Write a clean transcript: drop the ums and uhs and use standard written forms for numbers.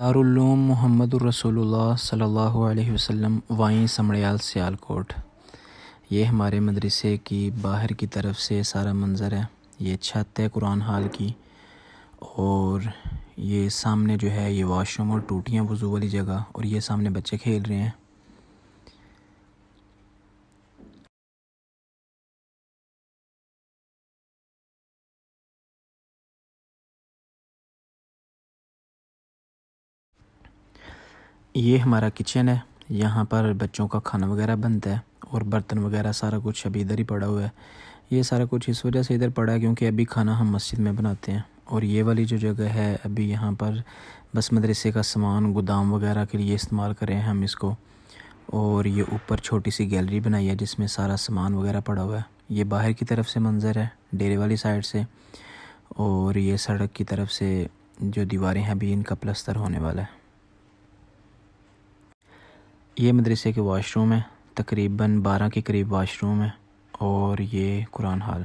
दारुल्लूम मुहम्मदुर रसूलुल्लाह सल्लल्लाहु अलैहि वसल्लम वाई समड़याल सियालकोट। ये हमारे मदरसे की बाहर की तरफ से सारा मंज़र है। ये छत है कुरान हाल की, और ये सामने जो है ये वॉशरूम और टूटियाँ वज़ू वाली जगह, और ये सामने बच्चे खेल रहे हैं। ये हमारा किचन है, यहाँ पर बच्चों का खाना वगैरह बनता है, और बर्तन वगैरह सारा कुछ अभी इधर ही पड़ा हुआ है। ये सारा कुछ इस वजह से इधर पड़ा है क्योंकि अभी खाना हम मस्जिद में बनाते हैं। और ये वाली जो जगह है अभी यहाँ पर बस मदरसे का सामान गोदाम वगैरह के लिए इस्तेमाल करें हम इसको। और ये ऊपर छोटी सी गैलरी बनाई है जिसमें सारा सामान वगैरह पड़ा हुआ है। ये बाहर की तरफ से मंज़र है डेरे वाली साइड से, और ये सड़क की तरफ से जो दीवारें हैं अभी इनका प्लस्तर होने वाला है। ये मदरसे के वाशरूम है, तकरीबन 12 के करीब वाशरूम है, और ये कुरान हाल।